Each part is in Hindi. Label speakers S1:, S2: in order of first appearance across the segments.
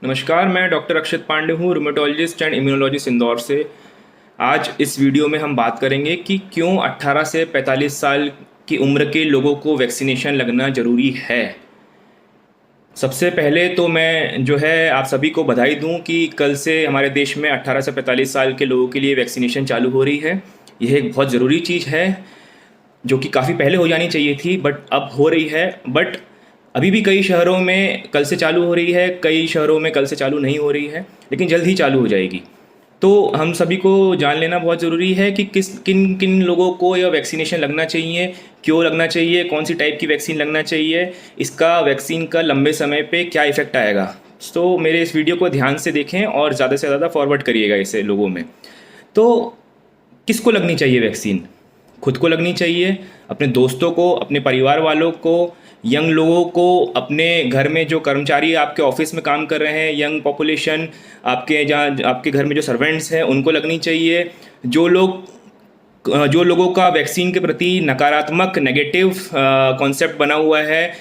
S1: नमस्कार, मैं डॉक्टर अक्षत पांडे हूँ, रूमेटोलॉजिस्ट एंड इम्यूनोलॉजिस्ट इंदौर से। आज इस वीडियो में हम बात करेंगे कि क्यों 18 से 45 साल की उम्र के लोगों को वैक्सीनेशन लगना ज़रूरी है। सबसे पहले तो मैं आप सभी को बधाई दूं कि कल से हमारे देश में 18 से 45 साल के लोगों के लिए वैक्सीनेशन चालू हो रही है। यह एक बहुत ज़रूरी चीज़ है जो कि काफ़ी पहले हो जानी चाहिए थी, बट अब हो रही है। बट अभी भी कई शहरों में कल से चालू हो रही है, कई शहरों में कल से चालू नहीं हो रही है, लेकिन जल्द ही चालू हो जाएगी। तो हम सभी को जान लेना बहुत ज़रूरी है कि किन किन लोगों को यह वैक्सीनेशन लगना चाहिए, क्यों लगना चाहिए, कौन सी टाइप की वैक्सीन लगना चाहिए, इसका वैक्सीन का लंबे समय पे क्या इफ़ेक्ट आएगा। तो मेरे इस वीडियो को ध्यान से देखें और ज़्यादा से ज़्यादा फॉरवर्ड करिएगा इसे लोगों में। तो किसको लगनी चाहिए वैक्सीन? खुद को लगनी चाहिए, अपने दोस्तों को, अपने परिवार वालों को, यंग लोगों को, अपने घर में जो कर्मचारी आपके ऑफिस में काम कर रहे हैं, यंग पॉपुलेशन, आपके जहाँ आपके घर में जो सर्वेंट्स हैं उनको लगनी चाहिए। जो लोगों का वैक्सीन के प्रति नकारात्मक नेगेटिव कॉन्सेप्ट बना हुआ है,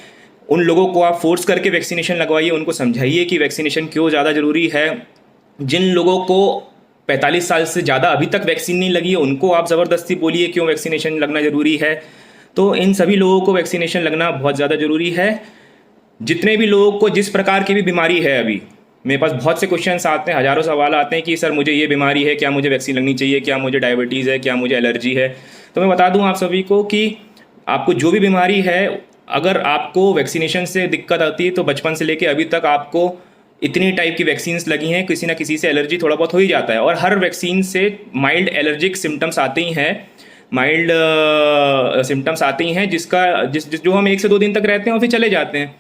S1: उन लोगों को आप फोर्स करके वैक्सीनेशन लगवाइए, उनको समझाइए कि वैक्सीनेशन क्यों ज़्यादा ज़रूरी है। जिन लोगों को 45 साल से ज़्यादा अभी तक वैक्सीन नहीं लगी है, उनको आप ज़बरदस्ती बोलिए क्यों वैक्सीनेशन लगना ज़रूरी है। तो इन सभी लोगों को वैक्सीनेशन लगना बहुत ज़्यादा ज़रूरी है। जितने भी लोगों को जिस प्रकार की भी बीमारी है, अभी मेरे पास बहुत से क्वेश्चंस आते हैं, हज़ारों सवाल आते हैं कि सर मुझे ये बीमारी है, क्या मुझे वैक्सीन लगनी चाहिए, क्या मुझे डायबिटीज़ है, क्या मुझे एलर्जी है। तो मैं बता दूं आप सभी को कि आपको जो भी बीमारी है, अगर आपको वैक्सीनेशन से दिक्कत आती है तो बचपन से लेकर अभी तक आपको इतनी टाइप की वैक्सीन्स लगी हैं, किसी ना किसी से एलर्जी थोड़ा बहुत हो ही जाता है। और हर वैक्सीन से माइल्ड एलर्जिक सिम्टम्स आते ही हैं, माइल्ड सिम्टम्स आते ही हैं जिसका जो हम 1 से 2 दिन तक रहते हैं और फिर चले जाते हैं।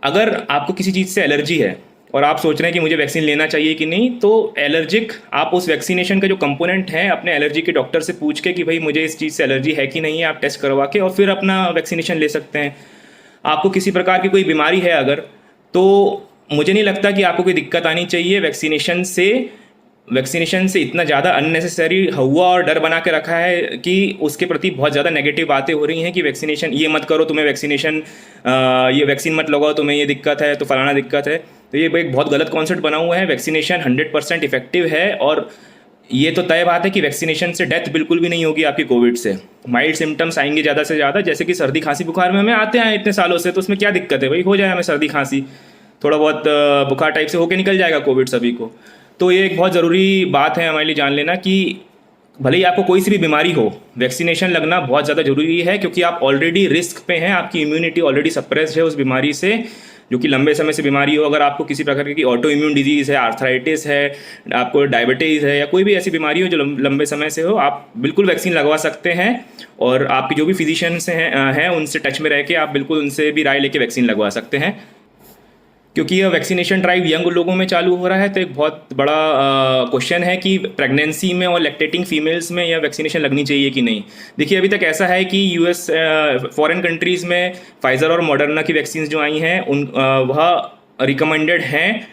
S1: अगर आपको किसी चीज़ से एलर्जी है और आप सोच रहे हैं कि मुझे वैक्सीन लेना चाहिए कि नहीं, तो एलर्जिक आप उस वैक्सीनेशन का जो कंपोनेंट है अपने एलर्जी के डॉक्टर से पूछ के कि भाई मुझे इस चीज़ से एलर्जी है कि नहीं है, आप टेस्ट करवा के और फिर अपना वैक्सीनेशन ले सकते हैं। आपको किसी प्रकार की कोई बीमारी है अगर, तो मुझे नहीं लगता कि आपको कोई दिक्कत आनी चाहिए वैक्सीनेशन से इतना ज़्यादा अननेसेसरी हुआ और डर बना के रखा है कि उसके प्रति बहुत ज़्यादा नेगेटिव बातें हो रही हैं कि वैक्सीनेशन ये मत करो, तुम्हें ये वैक्सीन मत लगाओ, तुम्हें ये दिक्कत है, तो फलाना दिक्कत है। तो ये एक बहुत गलत कॉन्सेप्ट बना हुआ है। वैक्सीनेशन 100% इफेक्टिव है और ये तो तय बात है कि वैक्सीनेशन से डेथ बिल्कुल भी नहीं होगी आपकी कोविड से। माइल्ड सिम्टम्स आएंगे ज़्यादा से ज़्यादा, जैसे कि सर्दी खांसी बुखार में हमें आते हैं इतने सालों से, तो उसमें क्या दिक्कत है भाई, हो जाए हमें सर्दी खांसी, थोड़ा बहुत बुखार टाइप से होके निकल जाएगा कोविड सभी को। तो ये एक बहुत ज़रूरी बात है हमारे लिए जान लेना कि भले ही आपको कोई सी भी बीमारी हो, वैक्सीनेशन लगना बहुत ज़्यादा ज़रूरी है, क्योंकि आप ऑलरेडी रिस्क पे हैं, आपकी इम्यूनिटी ऑलरेडी सप्रेस्ड है उस बीमारी से, जो कि लंबे समय से बीमारी हो। अगर आपको किसी प्रकार की ऑटो इम्यून डिजीज़ है, आर्थराइटिस है, आपको डायबिटीज़ है, या कोई भी ऐसी बीमारी हो जो लंबे समय से हो, आप बिल्कुल वैक्सीन लगवा सकते हैं। और आपके जो भी फिजिशियंस हैं उनसे टच में रह के आप बिल्कुल उनसे भी राय लेके वैक्सीन लगवा सकते हैं, क्योंकि यह वैक्सीनेशन ड्राइव यंग लोगों में चालू हो रहा है। तो एक बहुत बड़ा क्वेश्चन है कि प्रेगनेंसी में और लैक्टेटिंग फीमेल्स में यह वैक्सीनेशन लगनी चाहिए कि नहीं। देखिए, अभी तक ऐसा है कि यूएस फॉरेन कंट्रीज़ में फाइज़र और मॉडर्ना की वैक्सीन जो आई हैं वह रिकमेंडेड हैं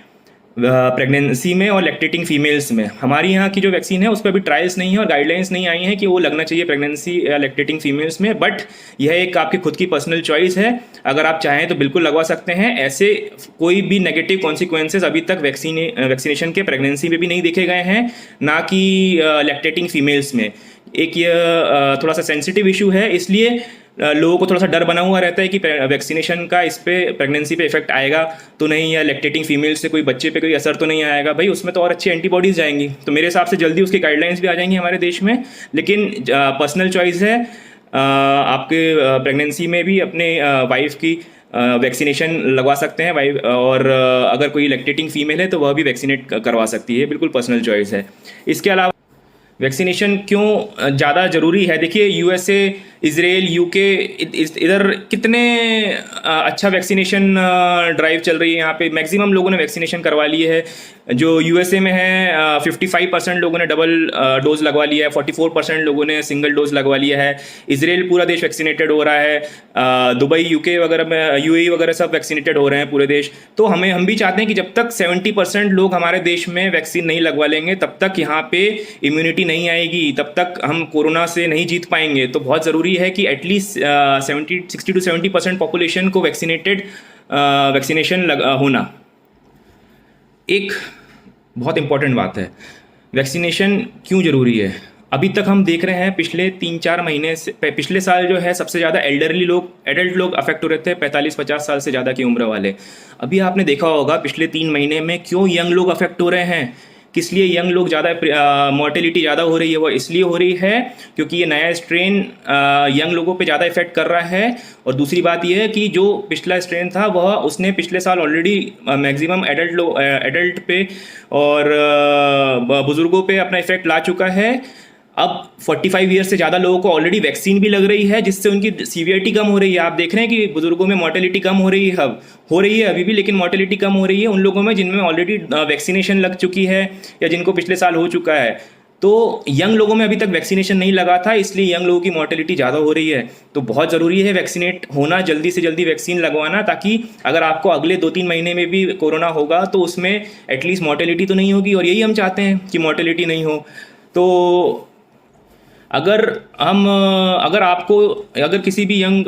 S1: प्रेगनेंसी में और लैक्टेटिंग फीमेल्स में। हमारी यहाँ की जो वैक्सीन है उस पर अभी ट्रायल्स नहीं है और गाइडलाइंस नहीं आई हैं कि वो लगना चाहिए प्रेगनेंसी या लैक्टेटिंग फीमेल्स में। बट यह एक आपकी खुद की पर्सनल चॉइस है, अगर आप चाहें तो बिल्कुल लगवा सकते हैं। ऐसे कोई भी नेगेटिव कॉन्सिक्वेंसेज अभी तक वैक्सीनेशन के प्रेगनेंसी में भी नहीं देखे गए हैं, ना कि लैक्टेटिंग फीमेल्स में। एक ये थोड़ा सा सेंसिटिव इशू है, इसलिए लोगों को थोड़ा सा डर बना हुआ रहता है कि वैक्सीनेशन का इस पे प्रेगनेंसी पे इफेक्ट आएगा तो नहीं, या लैक्टेटिंग फीमेल से कोई बच्चे पे कोई असर तो नहीं आएगा। भाई उसमें तो और अच्छी एंटीबॉडीज़ जाएंगी, तो मेरे हिसाब से जल्दी उसकी गाइडलाइंस भी आ जाएंगी हमारे देश में। लेकिन पर्सनल चॉइस है, आपके प्रेगनेंसी में भी अपने वाइफ की वैक्सीनेशन लगवा सकते हैं वाइफ, और अगर कोई लैक्टेटिंग फीमेल है तो वह भी वैक्सीनेट करवा सकती है, बिल्कुल पर्सनल चॉइस है। इसके अलावा वैक्सीनेशन क्यों ज़्यादा ज़रूरी है, देखिए यूएसए, इजराइल, यूके, इधर कितने अच्छा वैक्सीनेशन ड्राइव चल रही है। यहाँ पे मैक्सिमम लोगों ने वैक्सीनेशन करवा लिए है। जो यूएसए में है 55% लोगों ने डबल डोज लगवा लिया है, 44% लोगों ने सिंगल डोज लगवा लिया है। इजराइल पूरा देश वैक्सीनेटेड हो रहा है, दुबई, यूके वगैरह में, यूएई वगैरह सब वैक्सीनेटेड हो रहे हैं पूरे देश। तो हम भी चाहते हैं कि जब तक 70% लोग हमारे देश में वैक्सीन नहीं लगवा लेंगे, तब तक यहाँ पे इम्यूनिटी नहीं आएगी, तब तक हम कोरोना से नहीं जीत पाएंगे। तो बहुत ज़रूरी है कि एटलीस्ट 60 to 70% पॉपुलेशन को वैक्सीनेशन होना। एक बहुत इम्पॉर्टेंट बात है, वैक्सीनेशन क्यों ज़रूरी है। अभी तक हम देख रहे हैं पिछले 3-4 महीने से, पिछले साल जो है सबसे ज़्यादा एडल्ट लोग अफेक्ट हो रहे थे, 45-50 साल से ज़्यादा की उम्र वाले। अभी आपने देखा होगा पिछले 3 महीने में क्यों यंग लोग अफेक्ट हो रहे हैं, किस लिए यंग लोग ज़्यादा मोर्टेलिटी ज़्यादा हो रही है। वो इसलिए हो रही है क्योंकि ये नया स्ट्रेन यंग लोगों पे ज़्यादा इफेक्ट कर रहा है। और दूसरी बात ये है कि जो पिछला स्ट्रेन था वह उसने पिछले साल ऑलरेडी मैक्सिमम एडल्ट पे और बुज़ुर्गों पे अपना इफेक्ट ला चुका है। अब 45 ईयर से ज़्यादा लोगों को ऑलरेडी वैक्सीन भी लग रही है, जिससे उनकी सीवियरिटी कम हो रही है। आप देख रहे हैं कि बुजुर्गों में मोर्टेलिटी कम हो रही है, अब हो रही है अभी भी, लेकिन मोर्टेलिटी कम हो रही है उन लोगों में जिनमें ऑलरेडी वैक्सीनेशन लग चुकी है या जिनको पिछले साल हो चुका है। तो यंग लोगों में अभी तक वैक्सीनेशन नहीं लगा था, इसलिए यंग लोगों की मोर्टेलिटी ज़्यादा हो रही है। तो बहुत ज़रूरी है वैक्सीनेट होना, जल्दी से जल्दी वैक्सीन लगवाना, ताकि अगर आपको अगले 2-3 महीने में भी कोरोना होगा तो उसमें एटलीस्ट मोर्टेलिटी तो नहीं होगी, और यही हम चाहते हैं कि मोर्टेलिटी नहीं हो। तो अगर किसी भी यंग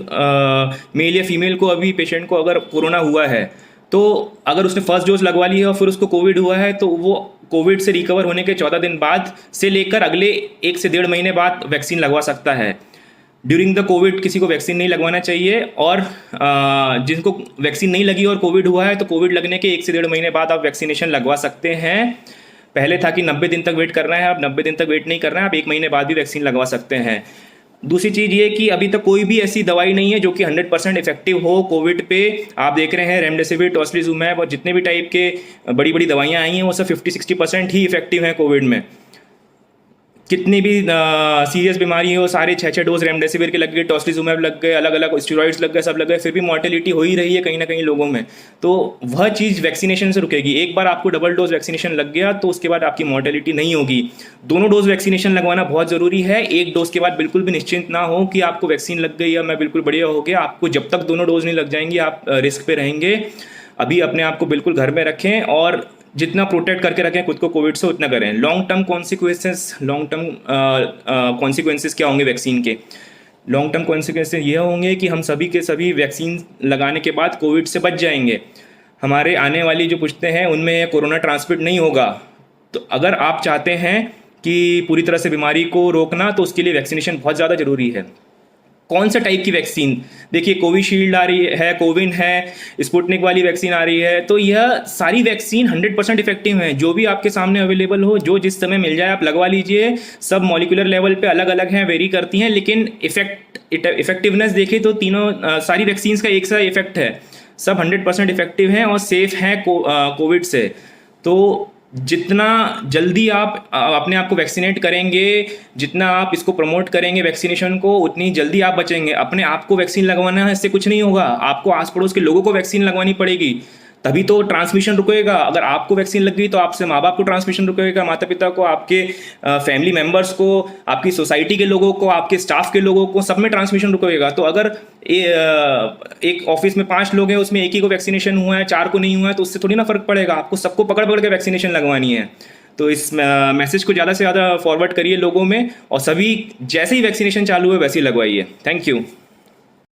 S1: मेल या फीमेल को, अभी पेशेंट को अगर कोरोना हुआ है, तो अगर उसने फर्स्ट डोज लगवा ली है और फिर उसको कोविड हुआ है, तो वो कोविड से रिकवर होने के 14 दिन बाद से लेकर अगले 1 से 1.5 महीने बाद वैक्सीन लगवा सकता है। ड्यूरिंग द कोविड किसी को वैक्सीन नहीं लगवाना चाहिए, और जिनको वैक्सीन नहीं लगी और कोविड हुआ है तो कोविड लगने के 1 से 1.5 महीने बाद आप वैक्सीनेशन लगवा सकते हैं। पहले था कि 90 दिन तक वेट करना है, अब 90 दिन तक वेट नहीं करना है, आप 1 महीने बाद भी वैक्सीन लगवा सकते हैं। दूसरी चीज़ ये कि अभी तक कोई भी ऐसी दवाई नहीं है जो कि 100% इफेक्टिव हो कोविड पे। आप देख रहे हैं रेमडेसिविर, टोस्लिजुमैब और जितने भी टाइप के बड़ी बड़ी दवाइयाँ आई हैं वो सब 50-60% ही इफेक्टिव हैं कोविड में। कितनी भी सीरियस बीमारी हो, सारे 6-6 डोज रेमडेसिविर के लग गए, टोस्लिजुमैब लग गए, अलग अलग स्टेरॉइड्स लग गए, सब लग गए, फिर भी मोर्टेलिटी हो ही रही है कहीं ना कहीं लोगों में। तो वह चीज़ वैक्सीनेशन से रुकेगी। एक बार आपको डबल डोज वैक्सीनेशन लग गया तो उसके बाद आपकी मोर्टेलिटी नहीं होगी। दोनों डोज वैक्सीनेशन लगवाना बहुत ज़रूरी है। एक डोज के बाद बिल्कुल भी निश्चिंत ना हो कि आपको वैक्सीन लग गई या मैं बिल्कुल बढ़िया हो गया। आपको जब तक दोनों डोज नहीं लग जाएंगी आप रिस्क पे रहेंगे। अभी अपने आप को बिल्कुल घर में रखें और जितना प्रोटेक्ट करके रखें खुद को कोविड से उतना करें। लॉन्ग टर्म कॉन्सिक्वेंसेस क्या होंगे वैक्सीन के? लॉन्ग टर्म कॉन्सिक्वेंसेस ये होंगे कि हम सभी के सभी वैक्सीन लगाने के बाद कोविड से बच जाएंगे। हमारे आने वाली जो पुश्तें हैं उनमें कोरोना ट्रांसमिट नहीं होगा। तो अगर आप चाहते हैं कि पूरी तरह से बीमारी को रोकना, तो उसके लिए वैक्सीनेशन बहुत ज़्यादा ज़रूरी है। कौन सा टाइप की वैक्सीन? देखिए, कोविशील्ड आ रही है, कोविन है, स्पुतनिक वाली वैक्सीन आ रही है। तो यह सारी वैक्सीन 100% इफेक्टिव हैं। जो भी आपके सामने अवेलेबल हो, जो जिस समय मिल जाए आप लगवा लीजिए। सब मॉलिक्यूलर लेवल पे अलग अलग हैं, वेरी करती हैं, लेकिन इफेक्टिवनेस देखें तो तीनों सारी वैक्सीन्स का एक सा इफेक्ट है। सब 100% इफेक्टिव हैं और सेफ हैं कोविड से। तो जितना जल्दी आप अपने आप को वैक्सीनेट करेंगे, जितना आप इसको प्रमोट करेंगे वैक्सीनेशन को, उतनी जल्दी आप बचेंगे। अपने आप को वैक्सीन लगवाना है, इससे कुछ नहीं होगा। आपको आस पड़ोस के लोगों को वैक्सीन लगवानी पड़ेगी, तभी तो ट्रांसमिशन रुकेगा। अगर आपको वैक्सीन लग गई तो आपसे माँ बाप को ट्रांसमिशन रुकेगा, माता पिता को, आपके फैमिली मेम्बर्स को, आपकी सोसाइटी के लोगों को, आपके स्टाफ के लोगों को, सब में ट्रांसमिशन रुकेगा। तो अगर एक ऑफिस में 5 लोग हैं, उसमें एक ही को वैक्सीनेशन हुआ है, 4 को नहीं हुआ है, तो उससे थोड़ी ना फर्क पड़ेगा। आपको सबको पकड़ पकड़ के वैक्सीनेशन लगवानी है। तो इस मैसेज को ज़्यादा से ज़्यादा फॉरवर्ड करिए लोगों में, और सभी जैसे ही वैक्सीनेशन चालू है वैसे ही लगवाइए। Thank you.